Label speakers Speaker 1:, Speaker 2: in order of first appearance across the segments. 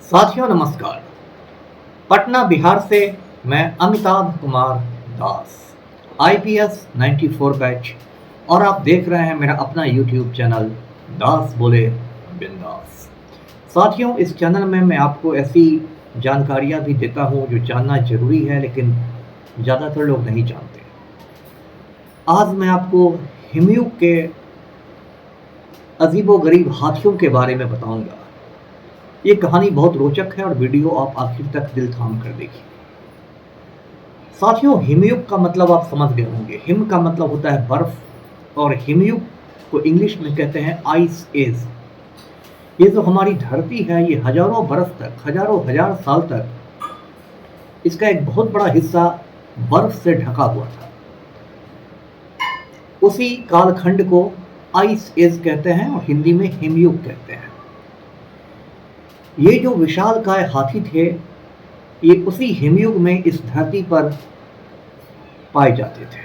Speaker 1: साथियों नमस्कार। पटना बिहार से मैं अमिताभ कुमार दास, आईपीएस 94 बैच, और आप देख रहे हैं मेरा अपना यूट्यूब चैनल दास बोले बिंदास। साथियों, इस चैनल में मैं आपको ऐसी जानकारियां भी देता हूं जो जानना जरूरी है लेकिन ज़्यादातर लोग नहीं जानते। आज मैं आपको हिमयुग के अजीबोगरीब हाथियों के बारे में बताऊंगा। ये कहानी बहुत रोचक है और वीडियो आप आखिर तक दिल थाम कर देखिए। साथियों, हिमयुग का मतलब आप समझ गए होंगे। हिम का मतलब होता है बर्फ और हिमयुग को इंग्लिश में कहते हैं आइस एज। ये जो हमारी धरती है ये हजारों बरस तक, हजारों हजार साल तक इसका एक बहुत बड़ा हिस्सा बर्फ से ढका हुआ था। उसी कालखंड को आइस एज कहते हैं और हिंदी में हिमयुग कहते हैं। ये जो विशालकाय हाथी थे ये उसी हिमयुग में इस धरती पर पाए जाते थे।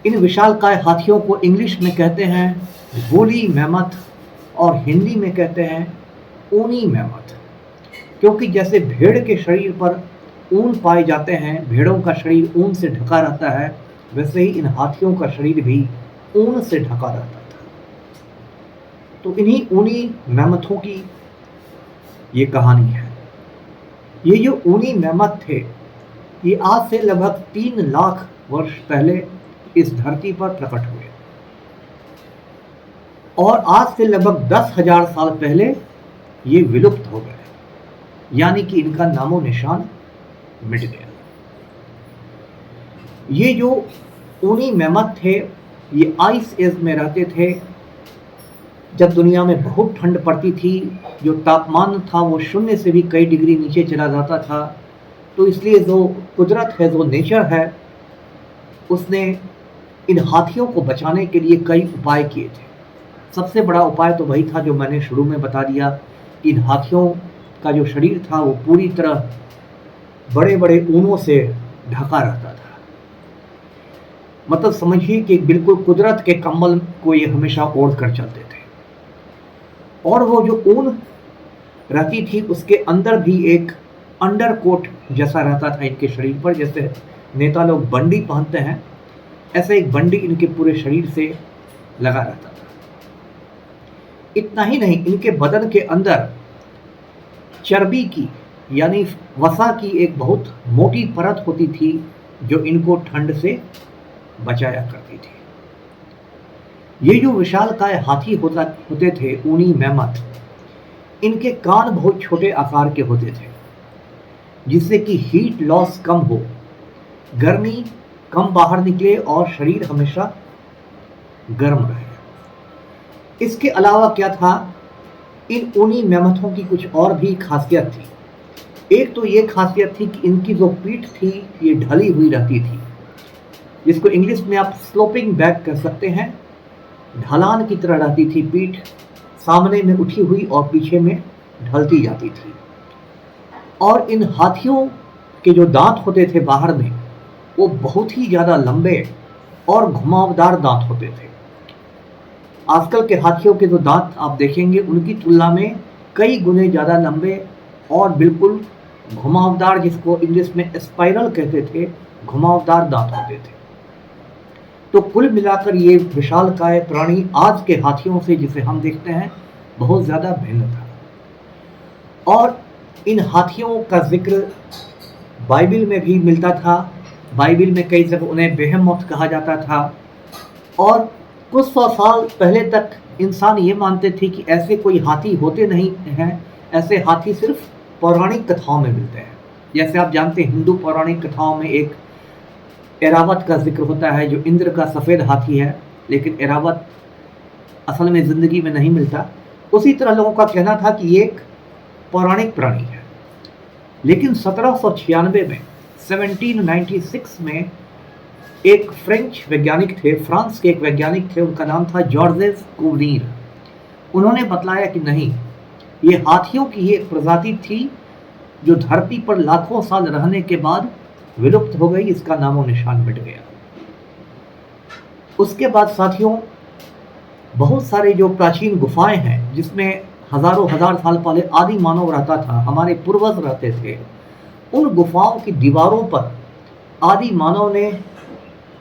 Speaker 1: इन विशालकाय हाथियों को इंग्लिश में कहते हैं वूली मैमथ और हिंदी में कहते हैं ऊनी मैमथ, क्योंकि जैसे भेड़ के शरीर पर ऊन पाए जाते हैं, भेड़ों का शरीर ऊन से ढका रहता है, वैसे ही इन हाथियों का शरीर भी ऊन से ढका रहता था। तो इन्हीं ऊनी मैमथों की ये कहानी है। ये जो ऊनी मैमथ थे ये आज से लगभग 3 लाख वर्ष पहले इस धरती पर प्रकट हुए और आज से लगभग 10,000 साल पहले ये विलुप्त हो गए, यानी कि इनका नामो निशान मिट गया। ये जो ऊनी मैमथ थे ये आइस एज में रहते थे। जब दुनिया में बहुत ठंड पड़ती थी, जो तापमान था वो 0 से भी कई डिग्री नीचे चला जाता था, तो इसलिए जो कुदरत है, जो नेचर है, उसने इन हाथियों को बचाने के लिए कई उपाय किए थे। सबसे बड़ा उपाय तो वही था जो मैंने शुरू में बता दिया कि इन हाथियों का जो शरीर था वो पूरी तरह बड़े बड़े ऊनों से ढका रहता था। मतलब समझिए कि बिल्कुल कुदरत के कंबल को ये हमेशा ओढ़ कर चलते थे। और वो जो ऊन रहती थी उसके अंदर भी एक अंडर कोट जैसा रहता था इनके शरीर पर। जैसे नेता लोग बंडी पहनते हैं, ऐसे एक बंडी इनके पूरे शरीर से लगा रहता था। इतना ही नहीं, इनके बदन के अंदर चर्बी की यानी वसा की एक बहुत मोटी परत होती थी जो इनको ठंड से बचाया करती थी। ये जो विशालकाय हाथी होते थे ऊनी मैमथ, इनके कान बहुत छोटे आकार के होते थे जिससे कि हीट लॉस कम हो, गर्मी कम बाहर निकले और शरीर हमेशा गर्म रहे। इसके अलावा क्या था, इन ऊनी मैमथों की कुछ और भी खासियत थी। एक तो ये खासियत थी कि इनकी जो पीठ थी ये ढली हुई रहती थी, जिसको इंग्लिश में आप स्लोपिंग बैक कह सकते हैं। ढलान की तरह रहती थी पीठ, सामने में उठी हुई और पीछे में ढलती जाती थी। और इन हाथियों के जो दांत होते थे बाहर में वो बहुत ही ज़्यादा लंबे और घुमावदार दांत होते थे। आजकल के हाथियों के जो दांत आप देखेंगे उनकी तुलना में कई गुने ज़्यादा लंबे और बिल्कुल घुमावदार, जिसको इंग्लिश में स्पाइरल कहते थे, घुमावदार दांत होते थे। तो कुल मिलाकर ये विशालकाय प्राणी आज के हाथियों से, जिसे हम देखते हैं, बहुत ज़्यादा भिन्न था। और इन हाथियों का जिक्र बाइबिल में भी मिलता था। बाइबिल में कई जगह उन्हें बेहेमोथ कहा जाता था। और कुछ 100 साल पहले तक इंसान ये मानते थे कि ऐसे कोई हाथी होते नहीं हैं, ऐसे हाथी सिर्फ पौराणिक कथाओं में मिलते हैं। जैसे आप जानते हैं हिंदू पौराणिक कथाओं में एक एरावत का जिक्र होता है जो इंद्र का सफ़ेद हाथी है, लेकिन एरावत असल में ज़िंदगी में नहीं मिलता। उसी तरह लोगों का कहना था कि ये एक पौराणिक प्राणी है। लेकिन 1796 में 1796 में एक फ्रेंच वैज्ञानिक थे, फ्रांस के एक वैज्ञानिक थे, उनका नाम था जॉर्जेस कुव्लीर। उन्होंने बतलाया कि नहीं, ये हाथियों की ही एक प्रजाति थी जो धरती पर लाखों साल रहने के बाद विलुप्त हो गई, इसका नामो निशान मिट गया। उसके बाद साथियों बहुत सारे जो प्राचीन गुफाएं हैं जिसमें हजारों हजार साल पहले आदि मानव रहता था, हमारे पूर्वज रहते थे, उन गुफाओं की दीवारों पर आदि मानव ने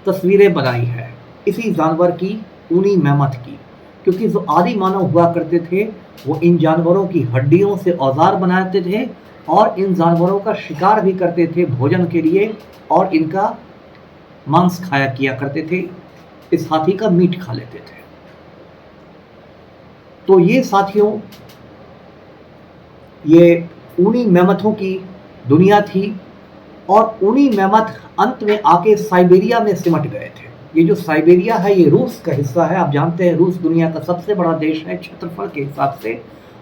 Speaker 1: तस्वीरें बनाई है इसी जानवर की, ऊनी मैमथ की। क्योंकि जो आदि मानव हुआ करते थे वो इन जानवरों की हड्डियों से औजार बनाते थे और इन जानवरों का शिकार भी करते थे भोजन के लिए, और इनका मांस खाया किया करते थे, इस हाथी का मीट खा लेते थे। तो ये साथियों, ये ऊनी मैमथों की दुनिया थी। और ऊनी मैमथ अंत में आके साइबेरिया में सिमट गए थे। ये जो साइबेरिया है ये रूस का हिस्सा है। आप जानते हैं रूस दुनिया का सबसे बड़ा देश है क्षेत्रफल के हिसाब से,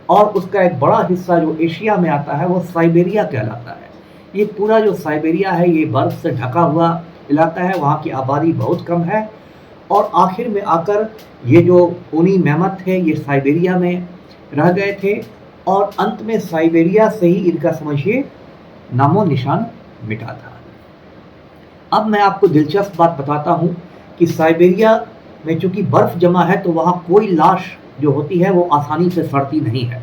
Speaker 1: और उसका एक बड़ा हिस्सा जो एशिया में आता है वो साइबेरिया कहलाता है। ये पूरा जो साइबेरिया है ये बर्फ से ढका हुआ इलाका है, वहाँ की आबादी बहुत कम है। और आखिर में आकर ये जो ऊनी मैमथ थे ये साइबेरिया में रह गए थे, और अंत में साइबेरिया से ही इनका समझिए नामो निशान मिटा था। अब मैं आपको दिलचस्प बात बताता हूँ कि साइबेरिया में चूंकि बर्फ जमा है तो वहाँ कोई लाश जो होती है वो आसानी से सड़ती नहीं है,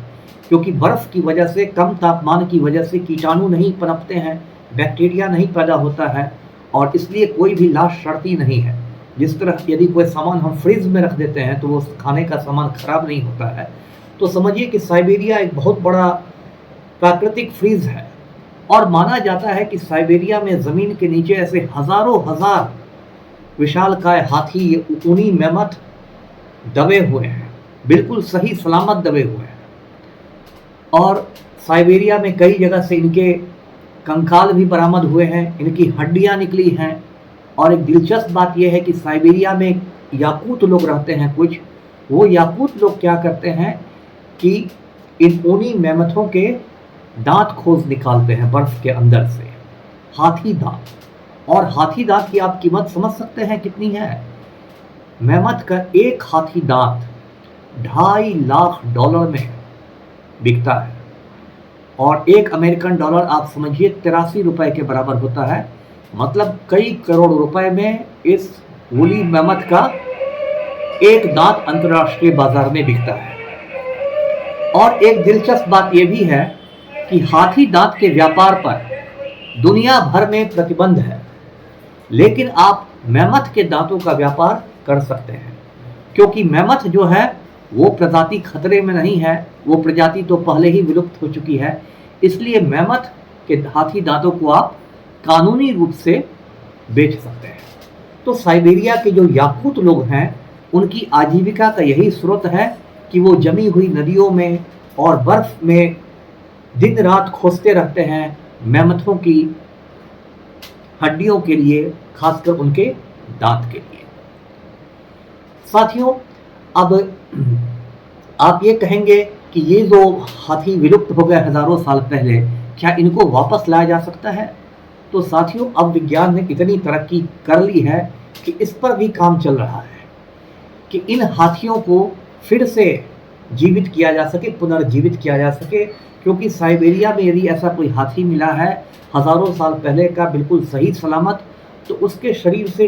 Speaker 1: क्योंकि बर्फ की वजह से, कम तापमान की वजह से कीटाणु नहीं पनपते हैं, बैक्टीरिया नहीं पैदा होता है, और इसलिए कोई भी लाश सड़ती नहीं है। जिस तरह यदि कोई सामान हम फ्रिज में रख देते हैं तो वो खाने का सामान खराब नहीं होता है। तो समझिए कि साइबेरिया एक बहुत बड़ा प्राकृतिक फ्रीज है, और माना जाता है कि साइबेरिया में ज़मीन के नीचे ऐसे हजारों हजार विशालकाय हाथी, ये ऊनी मैमथ दबे हुए हैं, बिल्कुल सही सलामत दबे हुए हैं। और साइबेरिया में कई जगह से इनके कंकाल भी बरामद हुए हैं, इनकी हड्डियां निकली हैं। और एक दिलचस्प बात यह है कि साइबेरिया में याकूत लोग रहते हैं कुछ, वो याकूत लोग क्या करते हैं कि इन ऊनी मैमथों के दांत खोज निकालते हैं बर्फ के अंदर से, हाथी दांत। और हाथी दांत की आप कीमत समझ सकते हैं कितनी है। मैमथ का एक हाथी दांत $2.5 लाख में बिकता है, और $1 आप समझिए 83 रुपए के बराबर होता है। मतलब कई करोड़ रुपए में इस वूली मैमथ का एक दांत अंतर्राष्ट्रीय बाजार में बिकता है। और एक दिलचस्प बात यह भी है कि हाथी दांत के व्यापार पर दुनिया भर में प्रतिबंध है, लेकिन आप मैमथ के दांतों का व्यापार कर सकते हैं, क्योंकि मैमथ जो है वो प्रजाति खतरे में नहीं है, वो प्रजाति तो पहले ही विलुप्त हो चुकी है। इसलिए मैमथ के हाथी दांतों को आप कानूनी रूप से बेच सकते हैं। तो साइबेरिया के जो याकूत लोग हैं उनकी आजीविका का यही स्रोत है कि वो जमी हुई नदियों में और बर्फ में दिन रात खोजते रहते हैं मैमथों की हड्डियों के लिए, खासकर उनके दांत के लिए। साथियों, अब आप ये कहेंगे कि ये जो हाथी विलुप्त हो गए हजारों साल पहले, क्या इनको वापस लाया जा सकता है? तो साथियों, अब विज्ञान ने इतनी तरक्की कर ली है कि इस पर भी काम चल रहा है कि इन हाथियों को फिर से जीवित किया जा सके, पुनर्जीवित किया जा सके। क्योंकि साइबेरिया में यदि ऐसा कोई हाथी मिला है हजारों साल पहले का, बिल्कुल सही सलामत, तो उसके शरीर से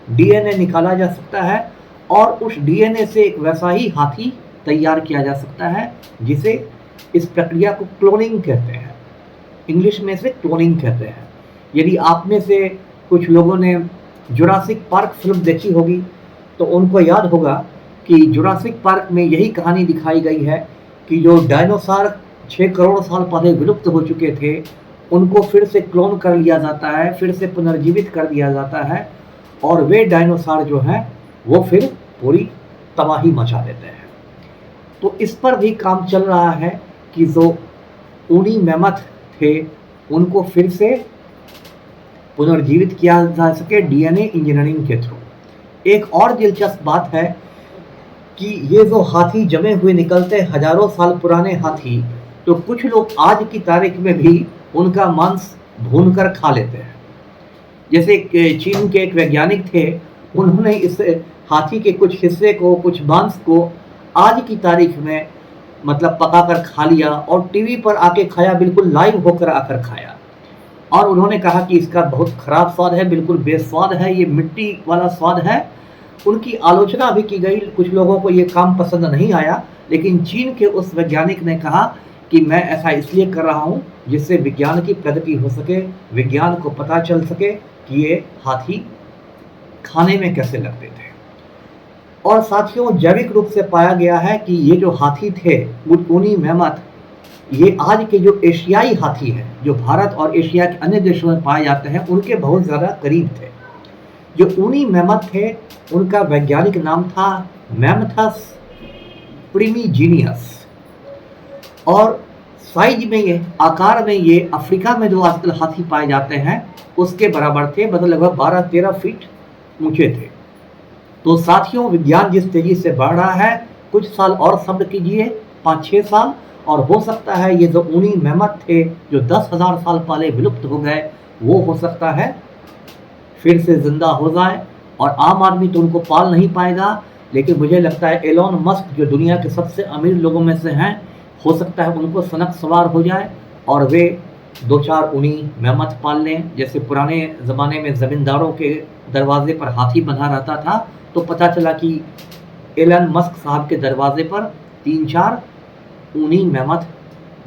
Speaker 1: डीएनए निकाला जा सकता है, और उस डीएनए से एक वैसा ही हाथी तैयार किया जा सकता है, जिसे इस प्रक्रिया को क्लोनिंग कहते हैं। इंग्लिश में से क्लोनिंग कहते हैं। यदि आप में से कुछ लोगों ने जुरासिक पार्क फिल्म देखी होगी तो उनको याद होगा कि जुरासिक पार्क में यही कहानी दिखाई गई है कि जो डायनासोर 6 करोड़ साल पहले विलुप्त हो चुके थे उनको फिर से क्लोन कर लिया जाता है, फिर से पुनर्जीवित कर दिया जाता है, और वे डायनासोर जो हैं वो फिर पूरी तबाही मचा देते हैं। तो इस पर भी काम चल रहा है कि जो ऊनी मैमथ थे उनको फिर से पुनर्जीवित किया जा सके डीएनए इंजीनियरिंग के थ्रू। एक और दिलचस्प बात है कि ये जो हाथी जमे हुए निकलते हजारों साल पुराने हाथी, तो कुछ लोग आज की तारीख में भी उनका मांस भूनकर खा लेते हैं। जैसे चीन के एक वैज्ञानिक थे, उन्होंने इस हाथी के कुछ हिस्से को, कुछ मांस को आज की तारीख में मतलब पकाकर खा लिया और टीवी पर आके खाया, बिल्कुल लाइव होकर आकर खाया। और उन्होंने कहा कि इसका बहुत खराब स्वाद है, बिल्कुल बेस्वाद है, ये मिट्टी वाला स्वाद है। उनकी आलोचना भी की गई, कुछ लोगों को ये काम पसंद नहीं आया, लेकिन चीन के उस वैज्ञानिक ने कहा कि मैं ऐसा इसलिए कर रहा हूँ जिससे विज्ञान की प्रगति हो सके, विज्ञान को पता चल सके कि ये हाथी खाने में कैसे लगते थे। और साथियों, जैविक रूप से पाया गया है कि ये जो हाथी थे, ऊनी मैमथ, ये आज के जो एशियाई हाथी हैं, जो भारत और एशिया के अन्य देशों में पाए जाते हैं, उनके बहुत ज़्यादा करीब थे। जो ऊनी मैमथ थे, उनका वैज्ञानिक नाम था मैमथस प्रिमिजीनियस, और साइज में ये, आकार में ये अफ्रीका में जो आजकल हाथी पाए जाते हैं उसके बराबर थे, मतलब लगभग 12-13 फीट ऊंचे थे। तो साथियों, विज्ञान जिस तेजी से बढ़ रहा है, कुछ साल और सब्र कीजिए, 5-6 साल, और हो सकता है ये जो ऊनी मैमथ थे जो 10,000 साल पहले विलुप्त हो गए, वो हो सकता है फिर से जिंदा हो जाए। और आम आदमी तो उनको पाल नहीं पाएगा, लेकिन मुझे लगता है एलोन मस्क जो दुनिया के सबसे अमीर लोगों में से हैं, हो सकता है उनको सनक सवार हो जाए और वे 2-4 ऊनी मैमथ पाल लें। जैसे पुराने ज़माने में ज़मींदारों के दरवाजे पर हाथी बंधा रहता था, तो पता चला कि एलन मस्क साहब के दरवाजे पर 3-4 ऊनी मैमथ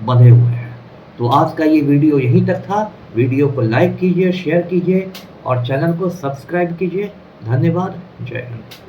Speaker 1: बंधे हुए हैं। तो आज का ये वीडियो यहीं तक था। वीडियो को लाइक कीजिए, शेयर कीजिए और चैनल को सब्सक्राइब कीजिए। धन्यवाद। जय हिंद।